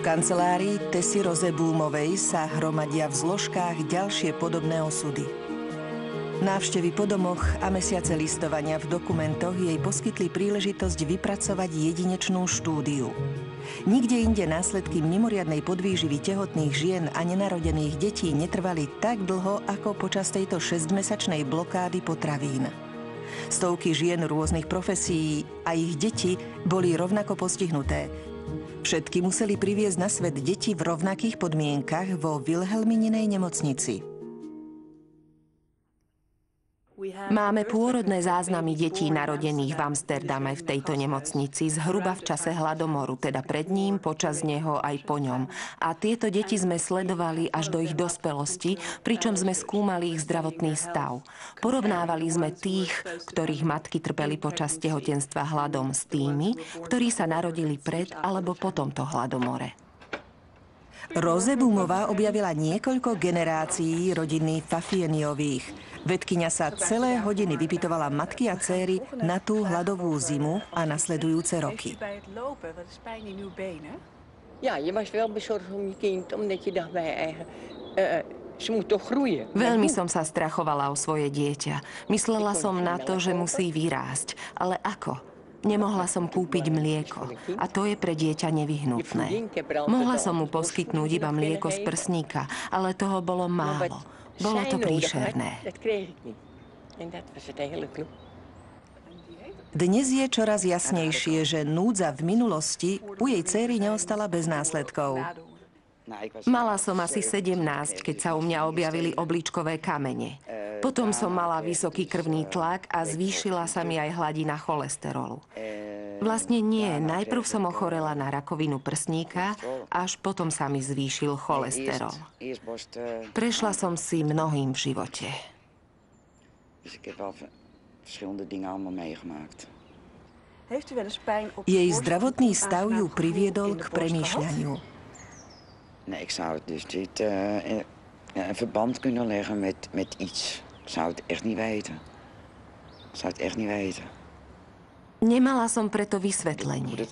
kancelárii Tessy Rozebúmovej sa hromadia v zložkách ďalšie podobné osudy. Návštevy po domoch a mesiace listovania v dokumentoch jej poskytli príležitosť vypracovať jedinečnú štúdiu. Nikde inde následky mimoriadnej podvýživy tehotných žien a nenarodených detí netrvali tak dlho ako počas tejto 6-mesačnej blokády potravín. Stovky žien rôznych profesií a ich deti boli rovnako postihnuté. Všetky museli priviesť na svet deti v rovnakých podmienkach vo Vilhelmininej nemocnici. Máme pôrodné záznamy detí narodených v Amsterdame v tejto nemocnici zhruba v čase hladomoru, teda pred ním, počas neho aj po ňom. A tieto deti sme sledovali až do ich dospelosti, pričom sme skúmali ich zdravotný stav. Porovnávali sme tých, ktorých matky trpeli počas tehotenstva hladom, s tými, ktorí sa narodili pred alebo po tomto hladomore. Rozebúmová objavila niekoľko generácií rodiny Fafieniových. Vedkyňa sa celé hodiny vypytovala matky a céry na tú hladovú zimu a nasledujúce roky. Ja, je was wel bezorgd om je kind, omdat je dacht bij je eigen... Ze moet toch groeien. Veľmi som sa strachovala o svoje dieťa. Myslela som na to, že musí vyrásť. Ale ako? Nemohla som kúpiť mlieko. A to je pre dieťa nevyhnutné. Mohla som mu poskytnúť iba mlieko z prsníka, ale toho bolo málo. Bolo to príšerné. Dnes je čoraz jasnejšie, že núdza v minulosti u jej dcéry neostala bez následkov. Mala som asi 17, keď sa u mňa objavili obličkové kamene. Potom som mala vysoký krvný tlak a zvýšila sa mi aj hladina cholesterolu. Vlastne nie, najprv som ochorela na rakovinu prsníka, až potom sa mi zvýšil cholesterol. Prešla som si mnohým v živote. Jej zdravotný stav ju priviedol k premýšľaniu. Nee, ik zou het dus niet een verband kunnen leggen met iets. Ik zou het echt niet weten. Ik zou het echt niet weten. Nemala som preto vysvetlenie.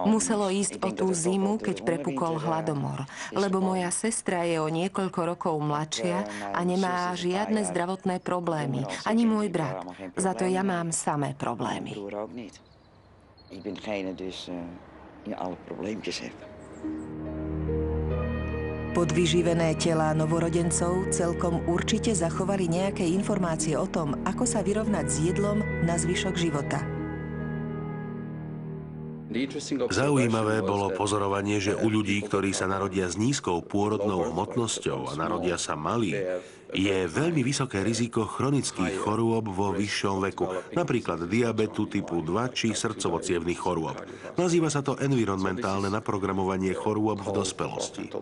Muselo ísť o tú zimu, keď prepukol hladomor, lebo moja sestra je o niekoľko rokov mladšia a nemá žiadne zdravotné problémy, ani môj brat. Za to ja mám samé problémy. Ik ben degene dus die alle probleempjes heeft. Podvyživené telá novorodencov celkom určite zachovali nejaké informácie o tom, ako sa vyrovnať s jedlom na zvyšok života. Zaujímavé bolo pozorovanie, že u ľudí, ktorí sa narodia s nízkou pôrodnou hmotnosťou a narodia sa malí, je veľmi vysoké riziko chronických chorôb vo vyššom veku, napríklad diabetu typu 2 či srdcovo-cievnych chorôb. Nazýva sa to environmentálne naprogramovanie chorôb v dospelosti.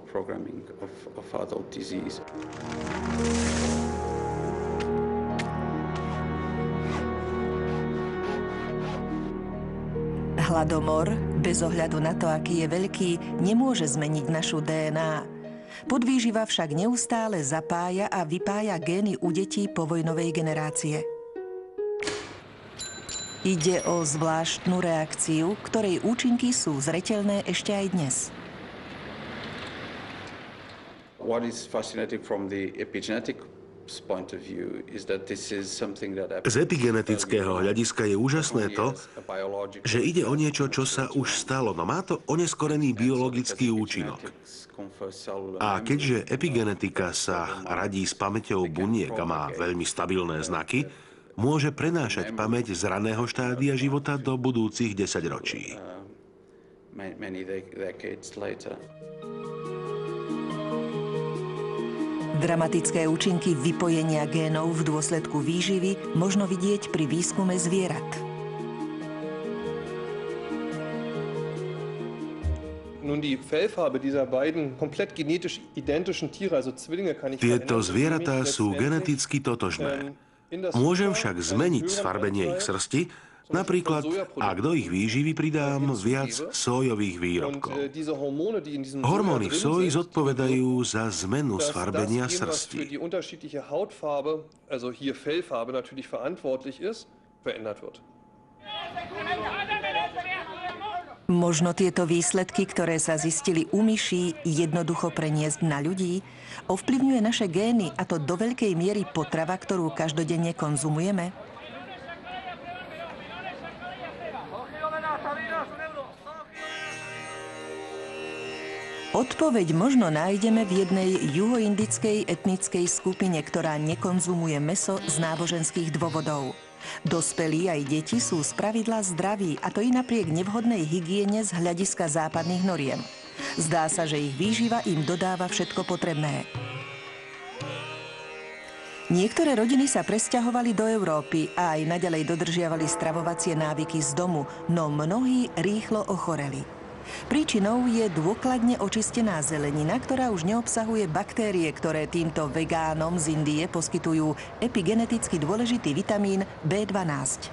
Hladomor, bez ohľadu na to, aký je veľký, nemôže zmeniť našu DNA. Podvýživa však neustále zapája a vypája gény u detí povojnovej generácie. Ide o zvláštnu reakciu, ktorej účinky sú zreteľné ešte aj dnes. What is fascinating from the epigenetic z epigenetického hľadiska je úžasné to, že ide o niečo, čo sa už stalo, no má to oneskorený biologický účinok. A keďže epigenetika sa radí s pamäťou buniek a má veľmi stabilné znaky, môže prenášať pamäť z raného štádia života do budúcich 10 ročí. Dramatické účinky vypojenia génov v dôsledku výživy možno vidieť pri výskume zvierat. Tieto zvieratá sú geneticky totožné. Môžem však zmeniť sfarbenie ich srsti, napríklad, ak do ich výživy pridám viac sójových výrobkov. Hormóny v soji zodpovedajú za zmenu sfarbenia srsti. Možno tieto výsledky, ktoré sa zistili u myší, jednoducho preniesť na ľudí? Ovplyvňuje naše gény, a to do veľkej miery potrava, ktorú každodenne konzumujeme? Odpoveď možno nájdeme v jednej juhoindickej etnickej skupine, ktorá nekonzumuje mäso z náboženských dôvodov. Dospelí aj deti sú spravidla zdraví, a to i napriek nevhodnej hygiene z hľadiska západných noriem. Zdá sa, že ich výživa im dodáva všetko potrebné. Niektoré rodiny sa presťahovali do Európy a aj naďalej dodržiavali stravovacie návyky z domu, no mnohí rýchlo ochoreli. Príčinou je dôkladne očistená zelenina, ktorá už neobsahuje baktérie, ktoré týmto vegánom z Indie poskytujú epigeneticky dôležitý vitamín B12.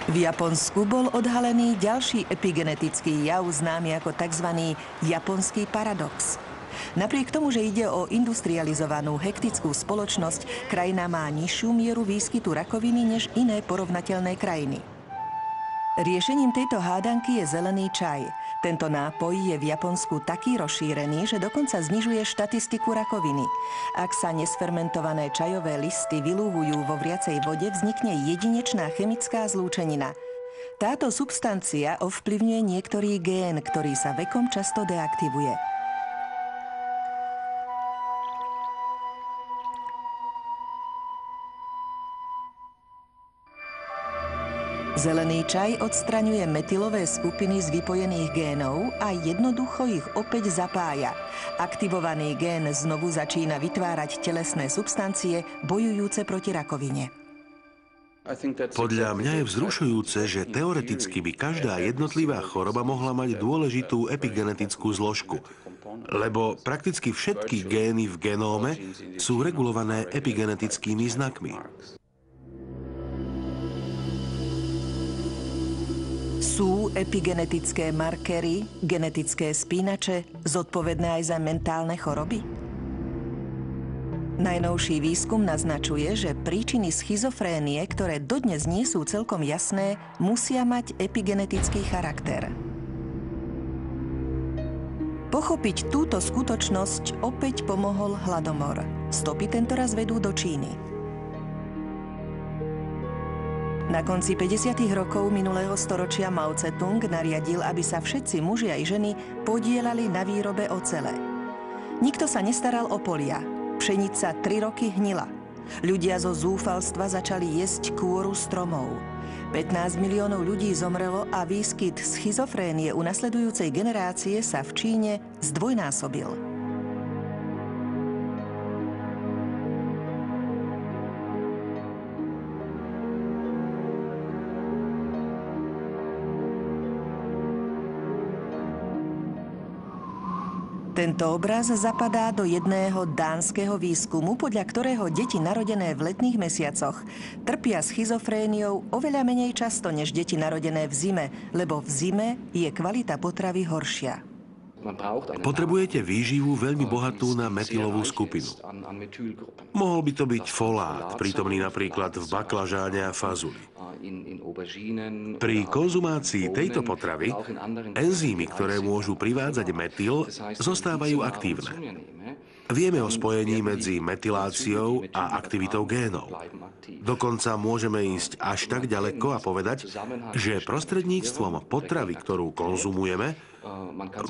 V Japonsku bol odhalený ďalší epigenetický jav známy ako tzv. Japonský paradox. Napriek tomu, že ide o industrializovanú hektickú spoločnosť, krajina má nižšiu mieru výskytu rakoviny než iné porovnateľné krajiny. Riešením tejto hádanky je zelený čaj. Tento nápoj je v Japonsku taký rozšírený, že dokonca znižuje štatistiku rakoviny. Ak sa nesfermentované čajové listy vylúhujú vo vriacej vode, vznikne jedinečná chemická zlúčenina. Táto substancia ovplyvňuje niektorý gén, ktorý sa vekom často deaktivuje. Zelený čaj odstraňuje metylové skupiny z vypojených génov a jednoducho ich opäť zapája. Aktivovaný gén znovu začína vytvárať telesné substancie bojujúce proti rakovine. Podľa mňa je vzrušujúce, že teoreticky by každá jednotlivá choroba mohla mať dôležitú epigenetickú zložku, lebo prakticky všetky gény v genóme sú regulované epigenetickými znakmi. Sú epigenetické markery, genetické spínače, zodpovedné aj za mentálne choroby? Najnovší výskum naznačuje, že príčiny schizofrénie, ktoré dodnes nie sú celkom jasné, musia mať epigenetický charakter. Pochopiť túto skutočnosť opäť pomohol hladomor. Stopy tentoraz vedú do Číny. Na konci 50. rokov minulého storočia Mao Tse-tung nariadil, aby sa všetci muži aj ženy podielali na výrobe ocele. Nikto sa nestaral o polia. Pšenica 3 roky hnila. Ľudia zo zúfalstva začali jesť kôru stromov. 15 miliónov ľudí zomrelo a výskyt schizofrénie u nasledujúcej generácie sa v Číne zdvojnásobil. Tento obraz zapadá do jedného dánskeho výskumu, podľa ktorého deti narodené v letných mesiacoch trpia schizofréniou oveľa menej často než deti narodené v zime, lebo v zime je kvalita potravy horšia. Potrebujete výživu veľmi bohatú na metylovú skupinu. Mohol by to byť folát, prítomný napríklad v baklažáne a fazuli. Pri konzumácii tejto potravy enzymy, ktoré môžu privádzať metyl, zostávajú aktívne. Vieme o spojení medzi metyláciou a aktivitou génov. Dokonca môžeme ísť až tak ďaleko a povedať, že prostredníctvom potravy, ktorú konzumujeme,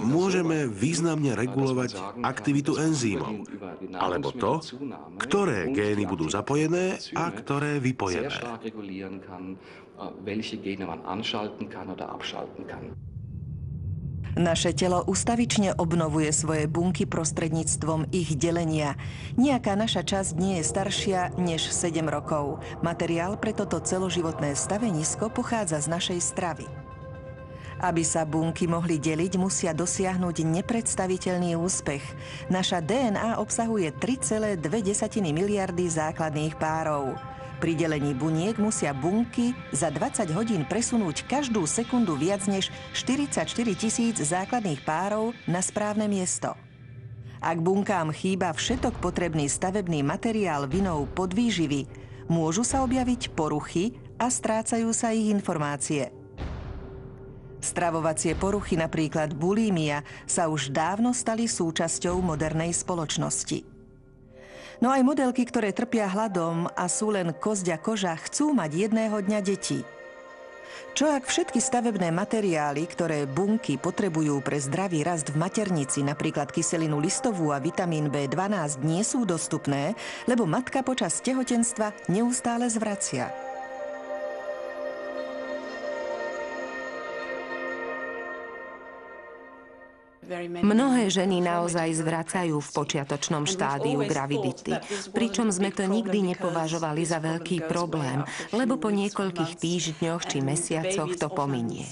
môžeme významne regulovať aktivitu enzymov, alebo to, ktoré gény budú zapojené a ktoré vypojené. Naše telo ustavične obnovuje svoje bunky prostredníctvom ich delenia. Nejaká naša časť nie je staršia než 7 rokov. Materiál pre toto celoživotné stavenisko pochádza z našej stravy. Aby sa bunky mohli deliť, musia dosiahnuť nepredstaviteľný úspech. Naša DNA obsahuje 3,2 miliardy základných párov. Pri delení buniek musia bunky za 20 hodín presunúť každú sekundu viac než 44 000 základných párov na správne miesto. Ak bunkám chýba všetok potrebný stavebný materiál vinou podvýživy, Môžu sa objaviť poruchy a strácajú sa ich informácie. Stravovacie poruchy, napríklad bulímia, sa už dávno stali súčasťou modernej spoločnosti. No aj modelky, ktoré trpia hladom a sú len kosť a koža, chcú mať jedného dňa deti. Čo ak všetky stavebné materiály, ktoré bunky potrebujú pre zdravý rast v maternici, napríklad kyselinu listovú a vitamín B12, nie sú dostupné, lebo matka počas tehotenstva neustále zvracia? Mnohé ženy naozaj zvracajú v počiatočnom štádiu gravidity, pričom sme to nikdy nepovažovali za veľký problém, lebo po niekoľkých týždňoch či mesiacoch to pominie.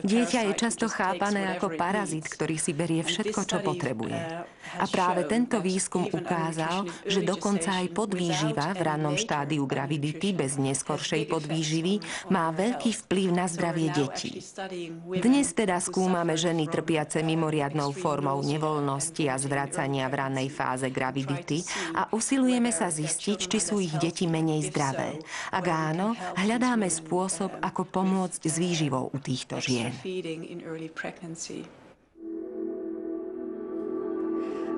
Dieťa je často chápané ako parazit, ktorý si berie všetko, čo potrebuje. A práve tento výskum ukázal, že dokonca aj podvýživa v rannom štádiu gravidity bez neskoršej podvýživy má veľký vplyv na zdravie detí. Dnes teda skúmame ženy trpiace mimoriadnou formou nevoľnosti a zvracania v rannej fáze gravidity a usilujeme sa zistiť, či sú ich deti menej zdravé. Ak áno, hľadáme spôsob, ako pomôcť s výživou u týchto žien.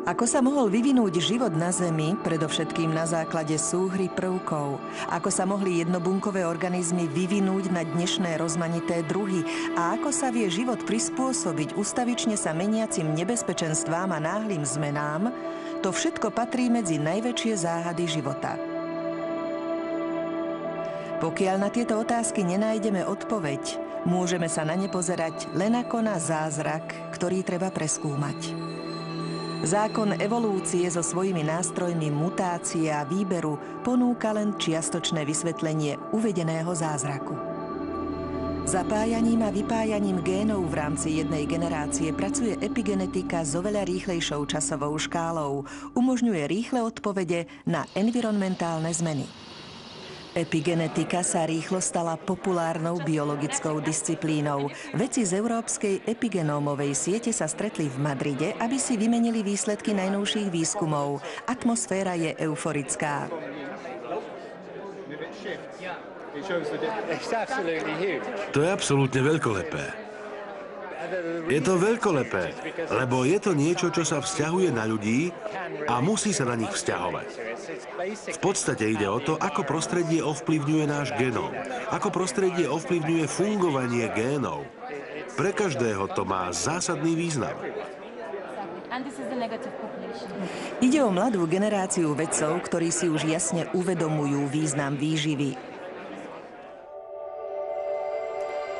Ako sa mohol vyvinúť život na Zemi, predovšetkým na základe súhry prvkov? Ako sa mohli jednobunkové organizmy vyvinúť na dnešné rozmanité druhy? A ako sa vie život prispôsobiť ustavične sa meniacim nebezpečenstvám a náhlym zmenám? To všetko patrí medzi najväčšie záhady života. Pokiaľ na tieto otázky nenájdeme odpoveď, môžeme sa na ne pozerať len ako na zázrak, ktorý treba preskúmať. Zákon evolúcie so svojimi nástrojmi mutácie a výberu ponúka len čiastočné vysvetlenie uvedeného zázraku. Zapájaním a vypájaním génov v rámci jednej generácie pracuje epigenetika s oveľa rýchlejšou časovou škálou, umožňuje rýchle odpovede na environmentálne zmeny. Epigenetika sa rýchlo stala populárnou biologickou disciplínou. Vedci z Európskej epigenómovej siete sa stretli v Madride, aby si vymenili výsledky najnovších výskumov. Atmosféra je euforická. To je absolútne veľkolepé. Je to veľkolepé, lebo je to niečo, čo sa vzťahuje na ľudí a musí sa na nich vzťahovať. V podstate ide o to, ako prostredie ovplyvňuje náš genóm, ako prostredie ovplyvňuje fungovanie génov. Pre každého to má zásadný význam. Ide o mladú generáciu vedcov, ktorí si už jasne uvedomujú význam výživy.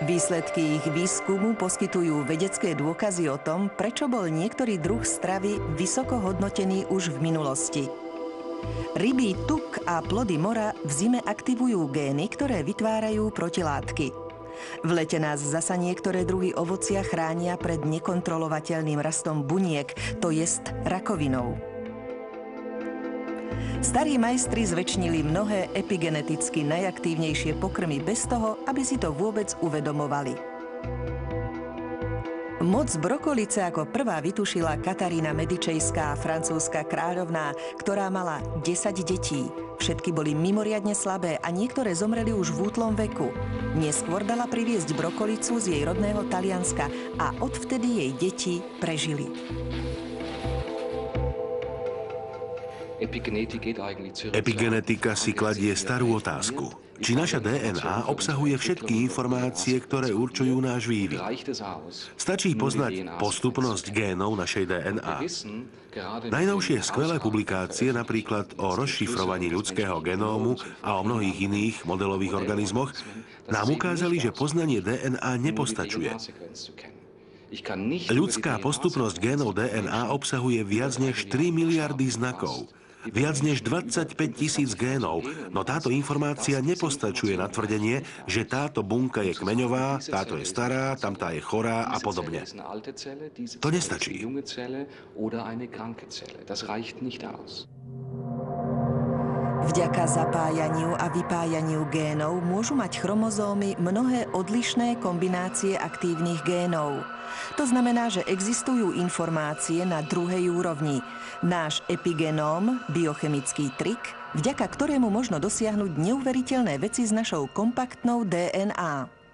Výsledky ich výskumu poskytujú vedecké dôkazy o tom, prečo bol niektorý druh stravy vysoko hodnotený už v minulosti. Rybí tuk a plody mora v zime aktivujú gény, ktoré vytvárajú protilátky. V lete nás zasa niektoré druhy ovocia chránia pred nekontrolovateľným rastom buniek, to jest rakovinou. Starí majstri zväčšnili mnohé epigeneticky najaktívnejšie pokrmy bez toho, aby si to vôbec uvedomovali. Moc brokolice ako prvá vytušila Katarína Medičejská, francúzska kráľovná, ktorá mala 10 detí. Všetky boli mimoriadne slabé a niektoré zomreli už v útlom veku. Neskôr dala priviesť brokolicu z jej rodného Talianska a odvtedy jej deti prežili. Epigenetika si kladie starú otázku. Či naša DNA obsahuje všetky informácie, ktoré určujú náš vývin? Stačí poznať postupnosť génov našej DNA. Najnovšie skvelé publikácie, napríklad o rozšifrovaní ľudského genómu a o mnohých iných modelových organizmoch, nám ukázali, že poznanie DNA nepostačuje. Ľudská postupnosť génov DNA obsahuje viac než 3 miliardy znakov. Viac než 25 000 génov, no táto informácia nepostačuje na tvrdenie, že táto bunka je kmeňová, táto je stará, tamtá je chorá a podobne. To nestačí. Vďaka zapájaniu a vypájaniu génov môžu mať chromozómy mnohé odlišné kombinácie aktívnych génov. To znamená, že existujú informácie na druhej úrovni. Náš epigenóm, biochemický trik, vďaka ktorému možno dosiahnuť neuveriteľné veci s našou kompaktnou DNA.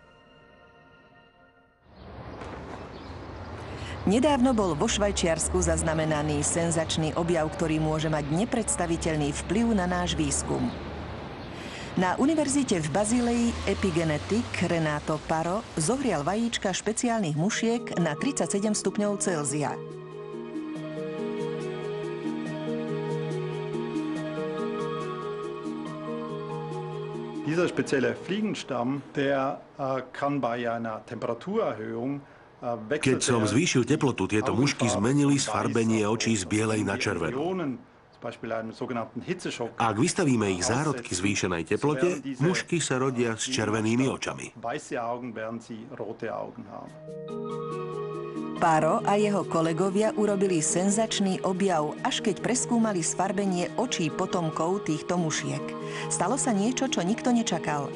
Nedávno bol vo Švajčiarsku zaznamenaný senzačný objav, ktorý môže mať nepredstaviteľný vplyv na náš výskum. Na univerzite v Bazílei epigenetik Renato Paro zohrial vajíčka špeciálnych mušiek na 37 stupňov Celzia. Dieser spezielle Fliegenstamm, der kann bei einer Temperaturerhöhung Keď som zvýšil teplotu, tieto mušky zmenili sfarbenie očí z bielej na červenú. Ak vystavíme ich zárodky zvýšenej teplote, mušky sa rodia s červenými očami. Paro a jeho kolegovia urobili senzačný objav, až keď preskúmali sfarbenie očí potomkov týchto mušiek. Stalo sa niečo, čo nikto nečakal.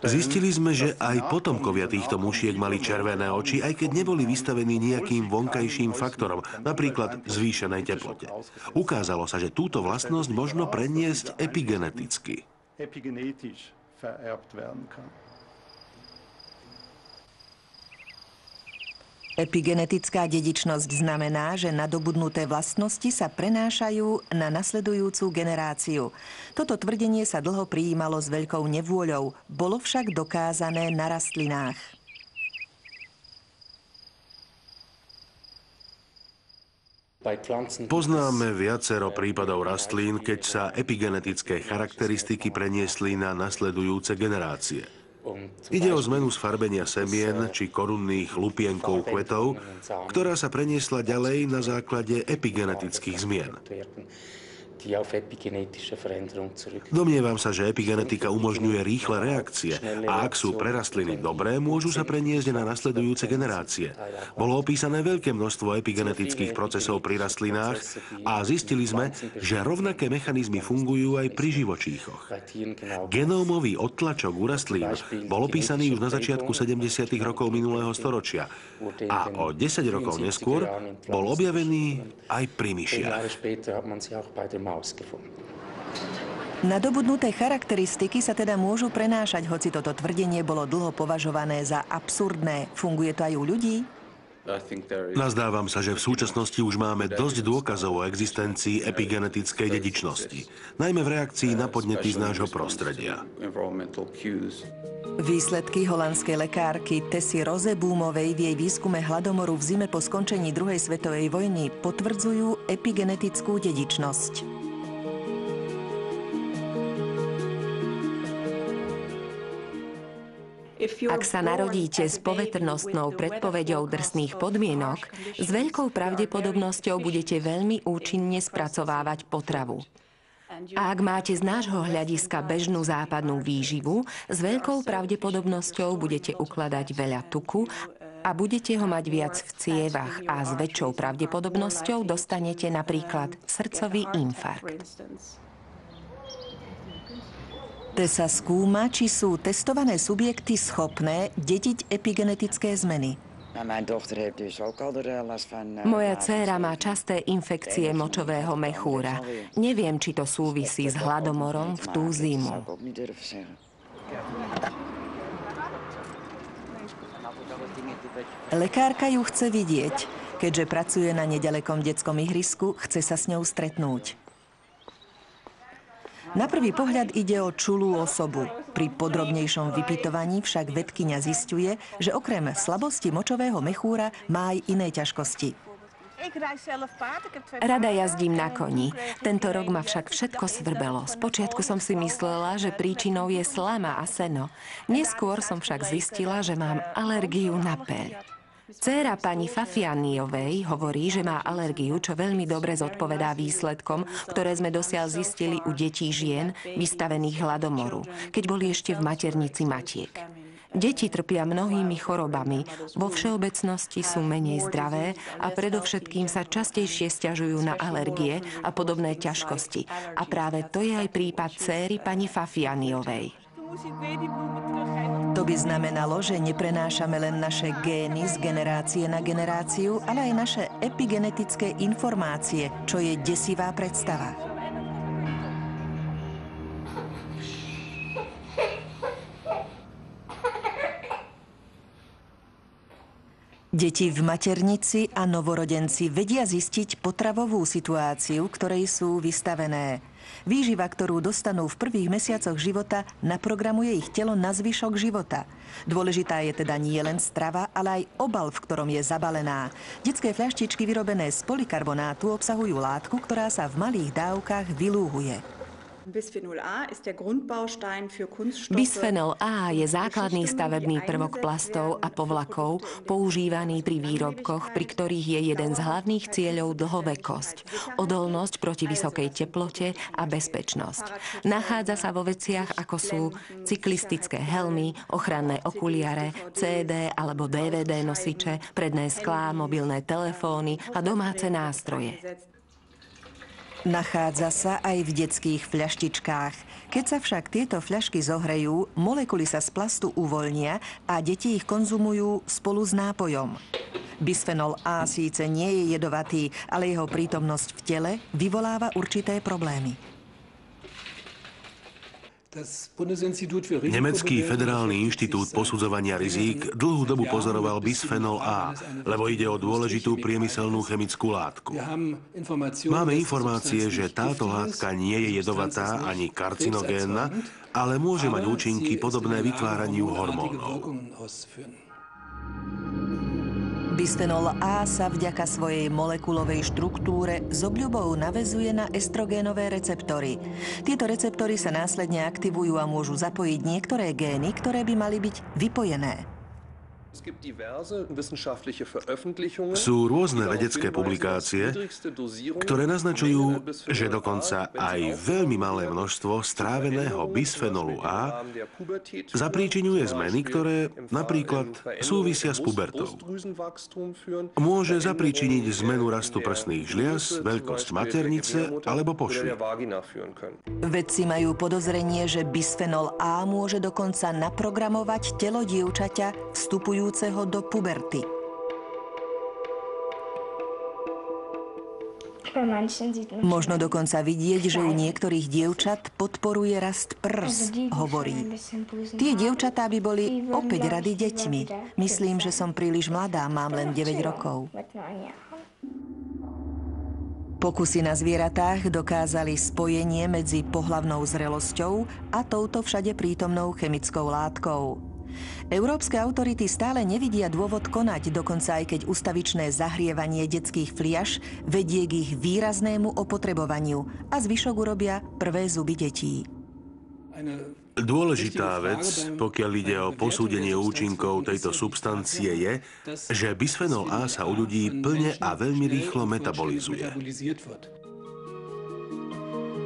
Zistili sme, že aj potomkovia týchto mušiek mali červené oči, aj keď neboli vystavení nejakým vonkajším faktorom, napríklad zvýšenej teplote. Ukázalo sa, že túto vlastnosť možno preniesť epigeneticky. Epigenetická dedičnosť znamená, že nadobudnuté vlastnosti sa prenášajú na nasledujúcu generáciu. Toto tvrdenie sa dlho prijímalo s veľkou nevôľou, bolo však dokázané na rastlinách. Poznáme viacero prípadov rastlín, keď sa epigenetické charakteristiky preniesli na nasledujúce generácie. Ide o zmenu sfarbenia semien či korunných lupienkov kvetov, ktorá sa preniesla ďalej na základe epigenetických zmien. Domnievam sa, že epigenetika umožňuje rýchle reakcie a ak sú pre rastliny dobré, môžu sa preniesť na nasledujúce generácie. Bolo opísané veľké množstvo epigenetických procesov pri rastlinách a zistili sme, že rovnaké mechanizmy fungujú aj pri živočíchoch. Genómový odtlačok u rastlín bol opísaný už na začiatku 70. rokov minulého storočia a o 10 rokov neskôr bol objavený aj pri myšiach. Nadobudnuté charakteristiky sa teda môžu prenášať, hoci toto tvrdenie bolo dlho považované za absurdné. Funguje to aj u ľudí? Nazdávam sa, že v súčasnosti už máme dosť dôkazov o existencii epigenetickej dedičnosti, najmä v reakcii na podnety z nášho prostredia. Výsledky holandskej lekárky Tessie Rozeboomovej v jej výskume hladomoru v zime po skončení druhej svetovej vojny potvrdzujú epigenetickú dedičnosť. Ak sa narodíte s poveternostnou predpoveďou drsných podmienok, s veľkou pravdepodobnosťou budete veľmi účinne spracovávať potravu. A ak máte z nášho hľadiska bežnú západnú výživu, s veľkou pravdepodobnosťou budete ukladať veľa tuku a budete ho mať viac v cievach a s väčšou pravdepodobnosťou dostanete napríklad srdcový infarkt. Sa skúma, či sú testované subjekty schopné dediť epigenetické zmeny. Moja dcéra má časté infekcie močového mechúra. Neviem, či to súvisí s hladomorom v tú zimu. Lekárka ju chce vidieť. Keďže pracuje na nedalekom detskom ihrisku, chce sa s ňou stretnúť. Na prvý pohľad ide o čulú osobu. Pri podrobnejšom vypytovaní však vedkyňa zisťuje, že okrem slabosti močového mechúra má aj iné ťažkosti. Rada jazdím na koni. Tento rok ma však všetko svrbelo. Spočiatku som si myslela, že príčinou je slama a seno. Neskôr som však zistila, že mám alergiu na peľ. Dcéra pani Fafianiovej hovorí, že má alergiu, čo veľmi dobre zodpovedá výsledkom, ktoré sme dosiaľ zistili u detí žien vystavených hladomoru, keď boli ešte v maternici matiek. Deti trpia mnohými chorobami, vo všeobecnosti sú menej zdravé a predovšetkým sa častejšie sťažujú na alergie a podobné ťažkosti. A práve to je aj prípad dcéry pani Fafianiovej. To by znamenalo, že neprenášame len naše gény z generácie na generáciu, ale aj naše epigenetické informácie, čo je desivá predstava. Deti v maternici a novorodenci vedia zistiť potravovú situáciu, ktorej sú vystavené. Výživa, ktorú dostanú v prvých mesiacoch života, naprogramuje ich telo na zvyšok života. Dôležitá je teda nie len strava, ale aj obal, v ktorom je zabalená. Detské fľaštičky vyrobené z polikarbonátu obsahujú látku, ktorá sa v malých dávkach vylúhuje. Bisphenol A je základný stavebný prvok plastov a povlakov, používaný pri výrobkoch, pri ktorých je jeden z hlavných cieľov dlhovekosť, odolnosť proti vysokej teplote a bezpečnosť. Nachádza sa vo veciach, ako sú cyklistické helmy, ochranné okuliare, CD alebo DVD nosiče, predné sklá, mobilné telefóny a domáce nástroje. Nachádza sa aj v detských fľaštičkách. Keď sa však tieto fľašky zohrejú, molekuly sa z plastu uvoľnia a deti ich konzumujú spolu s nápojom. Bisphenol A síce nie je jedovatý, ale jeho prítomnosť v tele vyvoláva určité problémy. Nemecký federálny inštitút posudzovania rizík dlhú dobu pozoroval bisphenol A, lebo ide o dôležitú priemyselnú chemickú látku. Máme informácie, že táto látka nie je jedovatá ani karcinogénna, ale môže mať účinky podobné vytváraniu hormónov. Bisphenol A sa vďaka svojej molekulovej štruktúre s obľubou naväzuje na estrogénové receptory. Tieto receptory sa následne aktivujú a môžu zapojiť niektoré gény, ktoré by mali byť vypojené. Sú rôzne vedecké publikácie, ktoré naznačujú, že dokonca aj veľmi malé množstvo stráveného bisphenolu A zapríčiňuje zmeny, ktoré napríklad súvisia s pubertou. Môže zapríčiniť zmenu rastu prsných žliaz, veľkosť maternice alebo pošvy. Vedci majú podozrenie, že bisphenol A môže dokonca naprogramovať telo dievčaťa vstupujúceho do puberty. Možno dokonca vidieť, že u niektorých dievčat podporuje rast prs, hovorí. Tie dievčatá by boli opäť rady deťmi. Myslím, že som príliš mladá, mám len 9 rokov. Pokusy na zvieratách dokázali spojenie medzi pohlavnou zrelosťou a touto všade prítomnou chemickou látkou. Európske autority stále nevidia dôvod konať, dokonca aj keď ustavičné zahrievanie detských fliaš vedie k ich výraznému opotrebovaniu a zvyšok urobia prvé zuby detí. Dôležitá vec, pokiaľ ide o posúdenie účinkov tejto substancie, je, že bisphenol A sa u ľudí plne a veľmi rýchlo metabolizuje.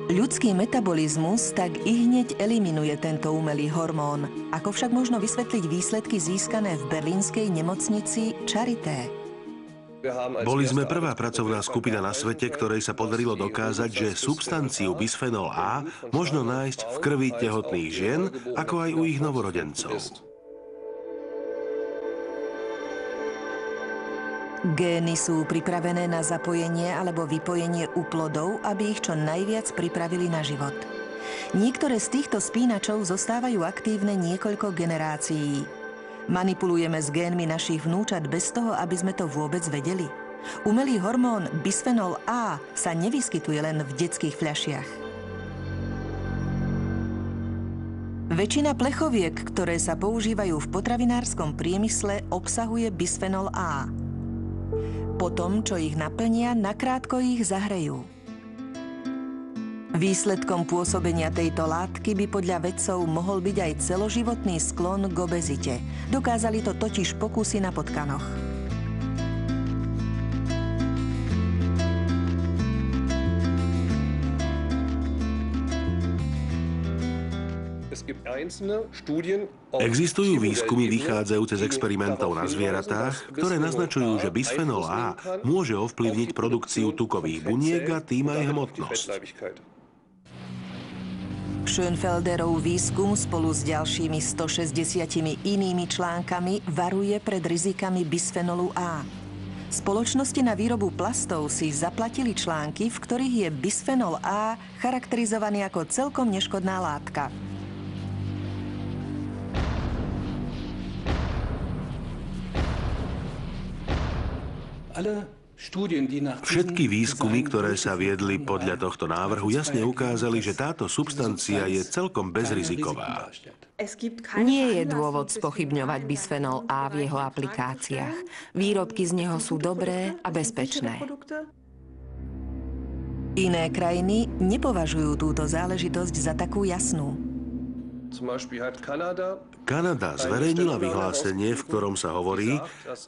Ľudský metabolizmus tak ihneď eliminuje tento umelý hormón. Ako však možno vysvetliť výsledky získané v berlínskej nemocnici Charité? Boli sme prvá pracovná skupina na svete, ktorej sa podarilo dokázať, že substanciu bisphenol A možno nájsť v krvi tehotných žien, ako aj u ich novorodencov. Gény sú pripravené na zapojenie alebo vypojenie u plodov, aby ich čo najviac pripravili na život. Niektoré z týchto spínačov zostávajú aktívne niekoľko generácií. Manipulujeme s génmi našich vnúčat bez toho, aby sme to vôbec vedeli. Umelý hormón bisphenol A sa nevyskytuje len v detských fľašiach. Väčšina plechoviek, ktoré sa používajú v potravinárskom priemysle, obsahuje bisphenol A. Potom, čo ich naplnia, nakrátko ich zahrejú. Výsledkom pôsobenia tejto látky by podľa vedcov mohol byť aj celoživotný sklon k obezite. Dokázali to totiž pokusy na potkanoch. Existujú výskumy vychádzajúce z experimentov na zvieratách, ktoré naznačujú, že bisphenol A môže ovplyvniť produkciu tukových buniek a tým aj hmotnosť. Schönfelderov výskum spolu s ďalšími 160 inými článkami varuje pred rizikami bisfenolu A. Spoločnosti na výrobu plastov si zaplatili články, v ktorých je bisfenol A charakterizovaný ako celkom neškodná látka. Všetky výskumy, ktoré sa viedli podľa tohto návrhu, jasne ukázali, že táto substancia je celkom bezriziková. Nie je dôvod spochybňovať bisfenol A v jeho aplikáciách. Výrobky z neho sú dobré a bezpečné. Iné krajiny nepovažujú túto záležitosť za takú jasnú. Kanada zverejnila vyhlásenie, v ktorom sa hovorí,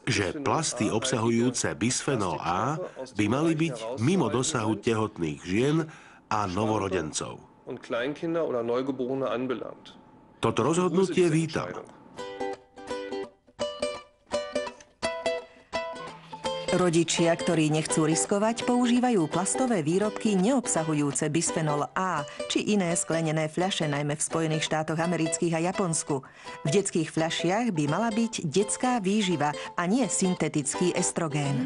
že plasty obsahujúce bisfenol A by mali byť mimo dosahu tehotných žien a novorodencov. Toto rozhodnutie vítam. Rodičia, ktorí nechcú riskovať, používajú plastové výrobky neobsahujúce bisfenol A či iné sklenené fľaše, najmä v Spojených štátoch amerických a Japonsku. V detských fľašiach by mala byť detská výživa a nie syntetický estrogén.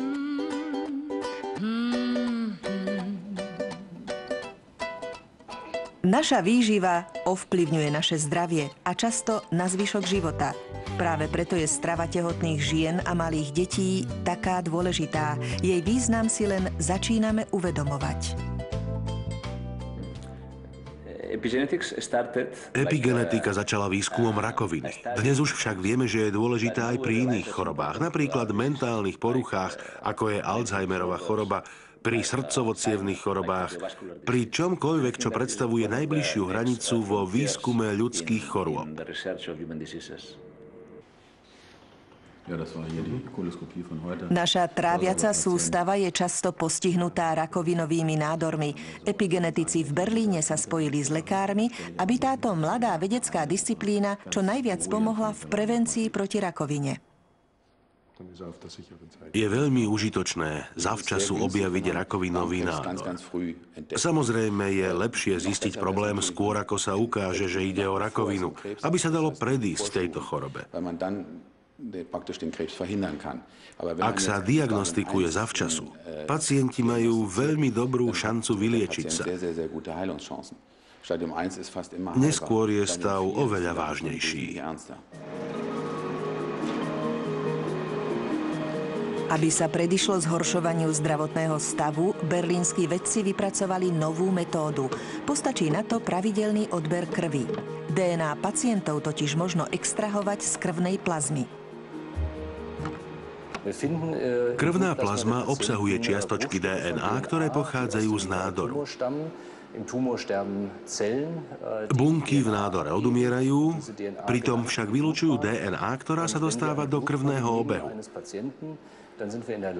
Naša výživa ovplyvňuje naše zdravie a často na zvyšok života. Práve preto je strava tehotných žien a malých detí taká dôležitá. Jej význam si len začíname uvedomovať. Epigenetika začala výskumom rakoviny. Dnes už však vieme, že je dôležitá aj pri iných chorobách, napríklad mentálnych poruchách, ako je Alzheimerova choroba, pri srdcovo-cievnych chorobách, pri čomkoľvek, čo predstavuje najbližšiu hranicu vo výskume ľudských chorôb. Naša tráviaca sústava je často postihnutá rakovinovými nádormi. Epigenetici v Berlíne sa spojili s lekármi, aby táto mladá vedecká disciplína čo najviac pomohla v prevencii proti rakovine. Je veľmi užitočné zavčasu objaviť rakovinový nádor. Samozrejme je lepšie zistiť problém skôr, ako sa ukáže, že ide o rakovinu, aby sa dalo predísť tejto chorobe. Ak sa diagnostikuje zavčasu, pacienti majú veľmi dobrú šancu vyliečiť sa. Neskôr je stav oveľa vážnejší. Aby sa predišlo zhoršovaniu zdravotného stavu, berlínski vedci vypracovali novú metódu. Postačí na to pravidelný odber krvi. DNA pacientov totiž možno extrahovať z krvnej plazmy. Krvná plazma obsahuje čiastočky DNA, ktoré pochádzajú z nádoru. Bunky v nádore odumierajú, pritom však vylučujú DNA, ktorá sa dostáva do krvného obehu.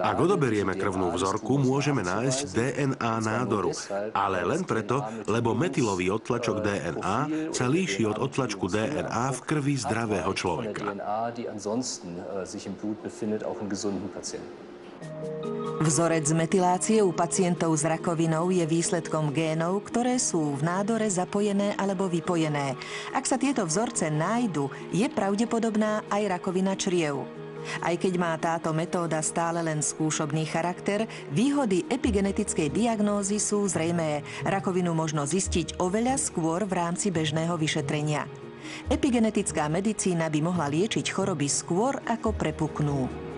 Ak odoberieme krvnú vzorku, môžeme nájsť DNA nádoru, ale len preto, lebo metylový odtlačok DNA sa líši od odtlačku DNA v krvi zdravého človeka. Vzorec metylácie u pacientov s rakovinou je výsledkom génov, ktoré sú v nádore zapojené alebo vypojené. Ak sa tieto vzorce nájdu, je pravdepodobná aj rakovina čriev. Aj keď má táto metóda stále len skúšobný charakter, výhody epigenetickej diagnózy sú zrejmé. Rakovinu možno zistiť oveľa skôr v rámci bežného vyšetrenia. Epigenetická medicína by mohla liečiť choroby skôr, ako prepuknú.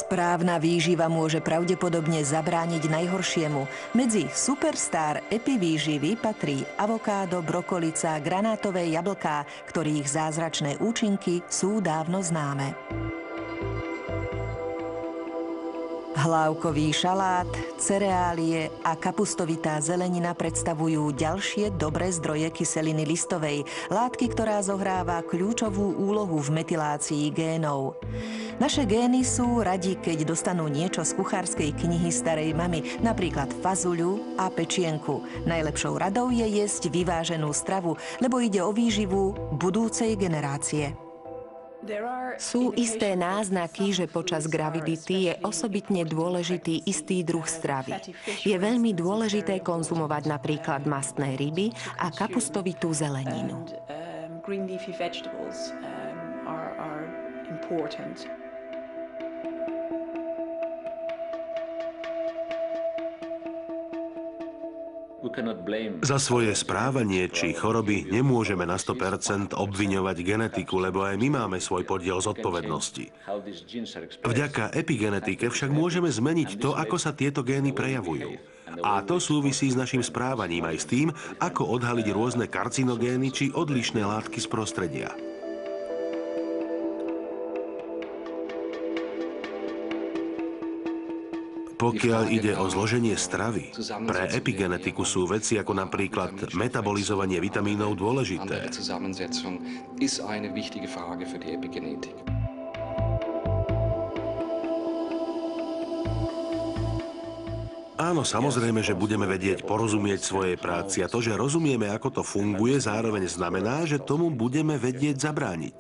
Správna výživa môže pravdepodobne zabrániť najhoršiemu. Medzi superstar epivýživy patrí avokádo, brokolica, granátové jablká, ktorých zázračné účinky sú dávno známe. Hlávkový šalát, cereálie a kapustovitá zelenina predstavujú ďalšie dobré zdroje kyseliny listovej, látky, ktorá zohráva kľúčovú úlohu v metylácii génov. Naše gény sú radi, keď dostanú niečo z kuchárskej knihy starej mamy, napríklad fazuľu a pečienku. Najlepšou radou je jesť vyváženú stravu, lebo ide o výživu budúcej generácie. Sú isté náznaky, že počas gravidity je osobitne dôležitý istý druh stravy. Je veľmi dôležité konzumovať napríklad mastné ryby a kapustovitú zeleninu. Za svoje správanie či choroby nemôžeme na 100% obviňovať genetiku, lebo aj my máme svoj podiel zodpovednosti. Vďaka epigenetike však môžeme zmeniť to, ako sa tieto gény prejavujú. A to súvisí s našim správaním aj s tým, ako odhaliť rôzne karcinogény či odlišné látky z prostredia. Pokiaľ ide o zloženie stravy, pre epigenetiku sú veci ako napríklad metabolizovanie vitamínov dôležité. Áno, samozrejme, že budeme vedieť porozumieť svojej práci a to, že rozumieme, ako to funguje, zároveň znamená, že tomu budeme vedieť zabrániť.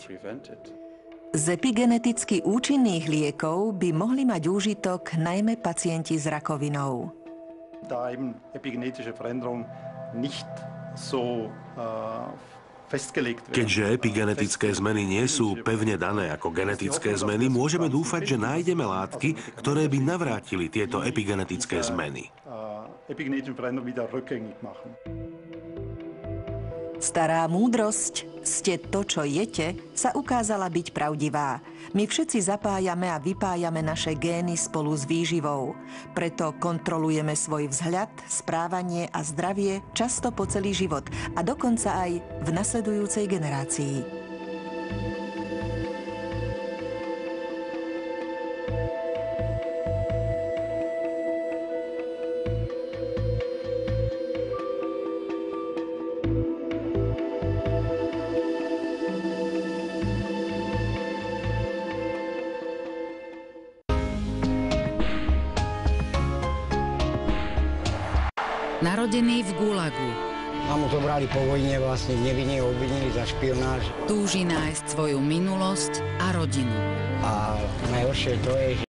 Z epigeneticky účinných liekov by mohli mať úžitok najmä pacienti s rakovinou. Da eben epigenetische Veränderung nicht so festgelegt werden. Keďže epigenetické zmeny nie sú pevne dané ako genetické zmeny, môžeme dúfať, že nájdeme látky, ktoré by navrátili tieto epigenetické zmeny. Epigenetische Veränderung wieder rückgängig machen. Stará múdrosť, ste to, čo jete, sa ukázala byť pravdivá. My všetci zapájame a vypájame naše gény spolu s výživou. Preto kontrolujeme svoj vzhľad, správanie a zdravie často po celý život a dokonca aj v nasledujúcej generácii. Narodený v Gulagu. Mamu zobrali po vojne, vlastne nevinne obvinili za špionáž. Túži nájsť svoju minulosť a rodinu. A najhoršie to je,